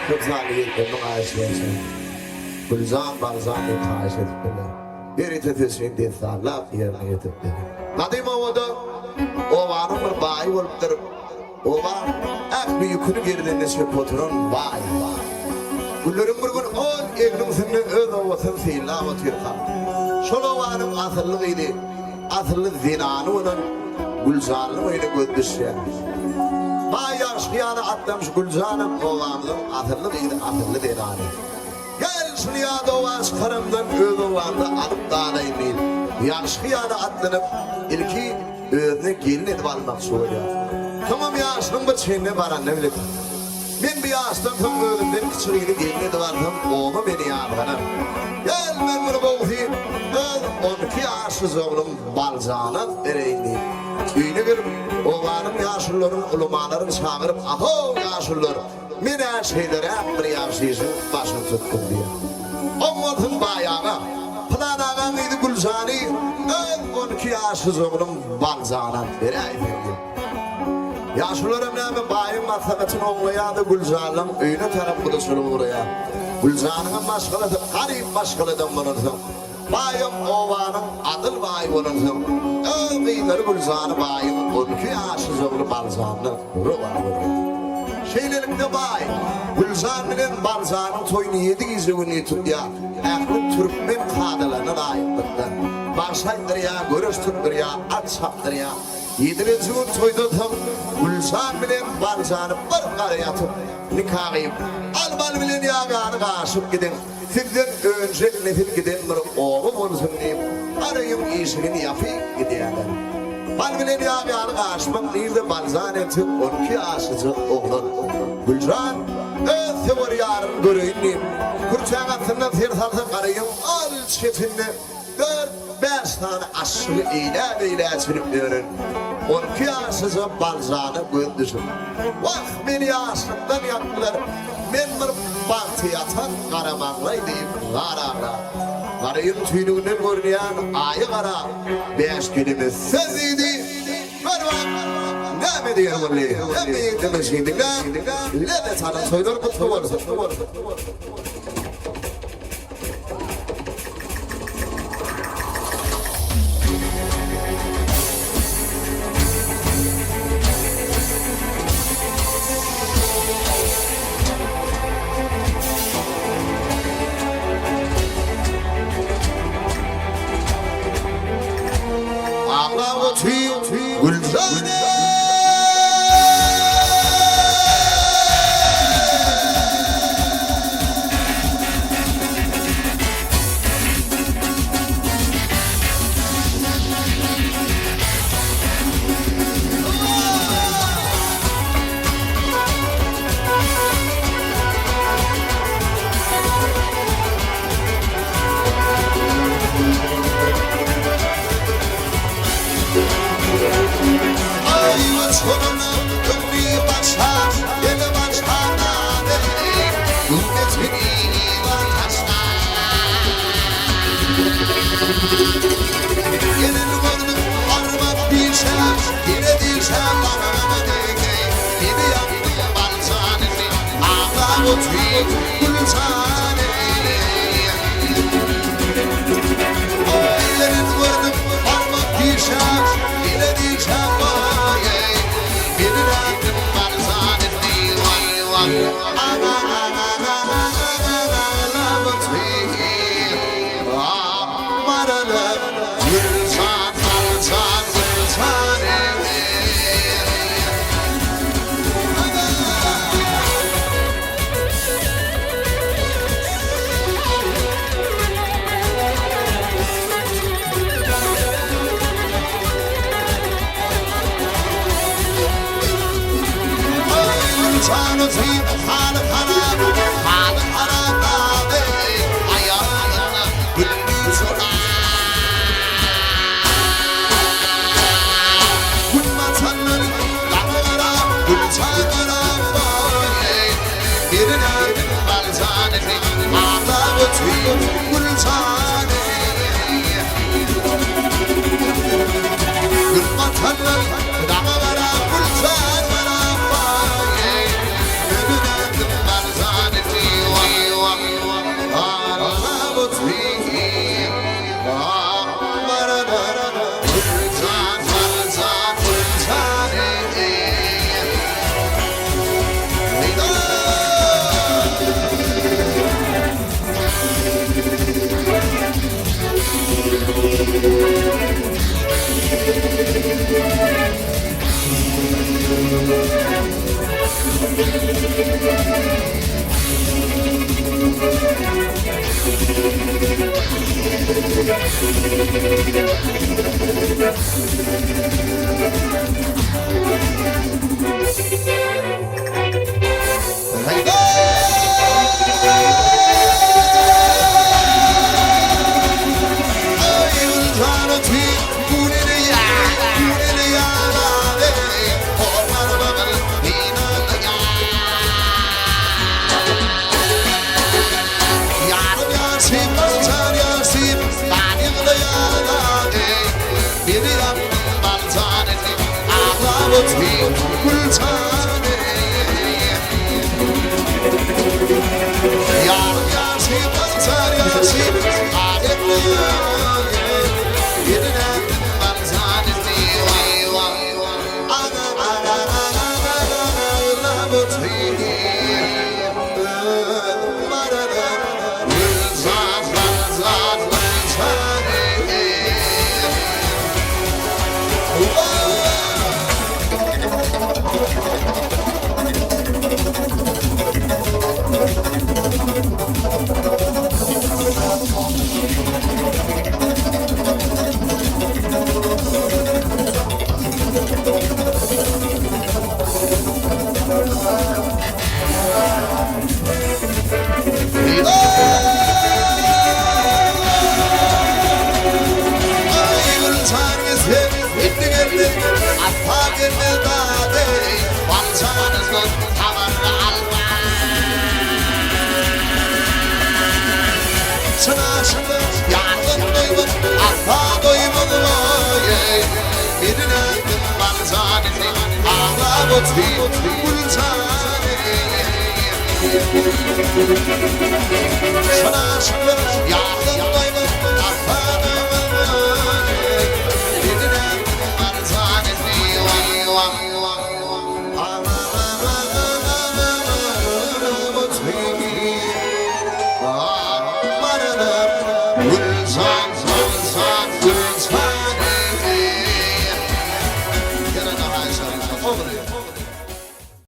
Çok zahmet ettim ağaçlarsa. Guljan Baljan diye taş ettiler. Bir tefesini de sağlak yerine getirdiler. Nadim oldu. O varım bir bayi olup o var. Aklı yükünü geriden şey potron vay. Güllerin bir gün on eklim sinne öz ovasın seyla batırkan. Şolu varım asırlığıydı. Asırlı zinanı olan Guljan'ın oyunu gördüşler. Vay yaşlıyanı atlamış Guljan'ın oğlanlığım asırlığıydı, asırlı zinanı. Gel şuraya doğaş karımdan öz oğlandı alıp dağlaymayın. Yaşlıyanı atlanıp ilki özüne gelin edip almak soruyor. Tamam yaşlım bir şeyine varan ne bileyim. Ben bir yaştan tam ölümden küçüğünü gelin edip aldım, oğlu beni yargınım. Gel ben bunu boğayım. 12 yaşsız oğlum Baljan'a vereyim. Üyüne girip oğlanın yaşlıların, ulumaların çağırıp aho yaşlılar. Men her şeylere bir yaşlısın başını tuttum diye. Olmadın bayağı. Plan ağam idi Guljan'ı. 12 yaşsız oğlum Baljan'a vereyim. Yaşlılarım neyme bayım matlamatın oğlayadı Guljan'ın üyüne tarafı da sürü buraya. Guljan'ın başkalıdır, garip başkalıdır bunun. Bayım oğlanın adıl bayı bunun. Öğüleri Guljan'ı bayım 12 yaşsız oğlu Baljan'ı ruva buraya. Şeylerinde bay, Guljan'ın Baljan'ın toyunu 7 gizli günü tutya. Aklı Turkmen kadılarına layıklıkta. Başaydır ya, görüştürdür ya, at saptır ya. 7. gün toydu tam Guljan bilen Baljan'ı bir karaya atıp nikahıyım. Albal bilen yağanı kaşıp gidin. Sizden önce nefit giden bir oğlum olsun diyeyim. Arayım işini yapayım gidiyorlar. Bal bilen yağanı kaşıp nerede Baljan etip 12 yaşlıca oğlan. Guljan ötse var yarın göreyim diyeyim. Kurçağın atından tersalsa karayım al çetinde 4-5 tane aşırı eyle sürüp verin. 12 yaşlıca Baljan'ı göndüşüm. Vah beni yaşlıktan yaptılar. Ben bir bahtiyatan karamanlay deyip gara. Karayın tüylüğünden görünen ayı kara. 5 günümüz seziydi. Ver bak. Ne mi diyelim öyle? Ne mi yedim şimdi? Ne de sana soydur kutlu olsun. Ağla Guljan'ı sonuna ömrü başlar, yeni başlardan ümmetini taşlar. Gelin gördüm armak dişem, yine dişem bana dege. Yine yaptım Baljan'ı, ağla otur Guljan'ı. Gelin gördüm armak dişem, yine dişem bana. Canı tip halı harap abi ayağına gülmüş ola. Gülmatanlar dağlara gülçağlara boy. Birine Baljan'ı ağla otur Guljan'ı. Gülmatanlar dağlara gülçağlara boy. Baljan Guljan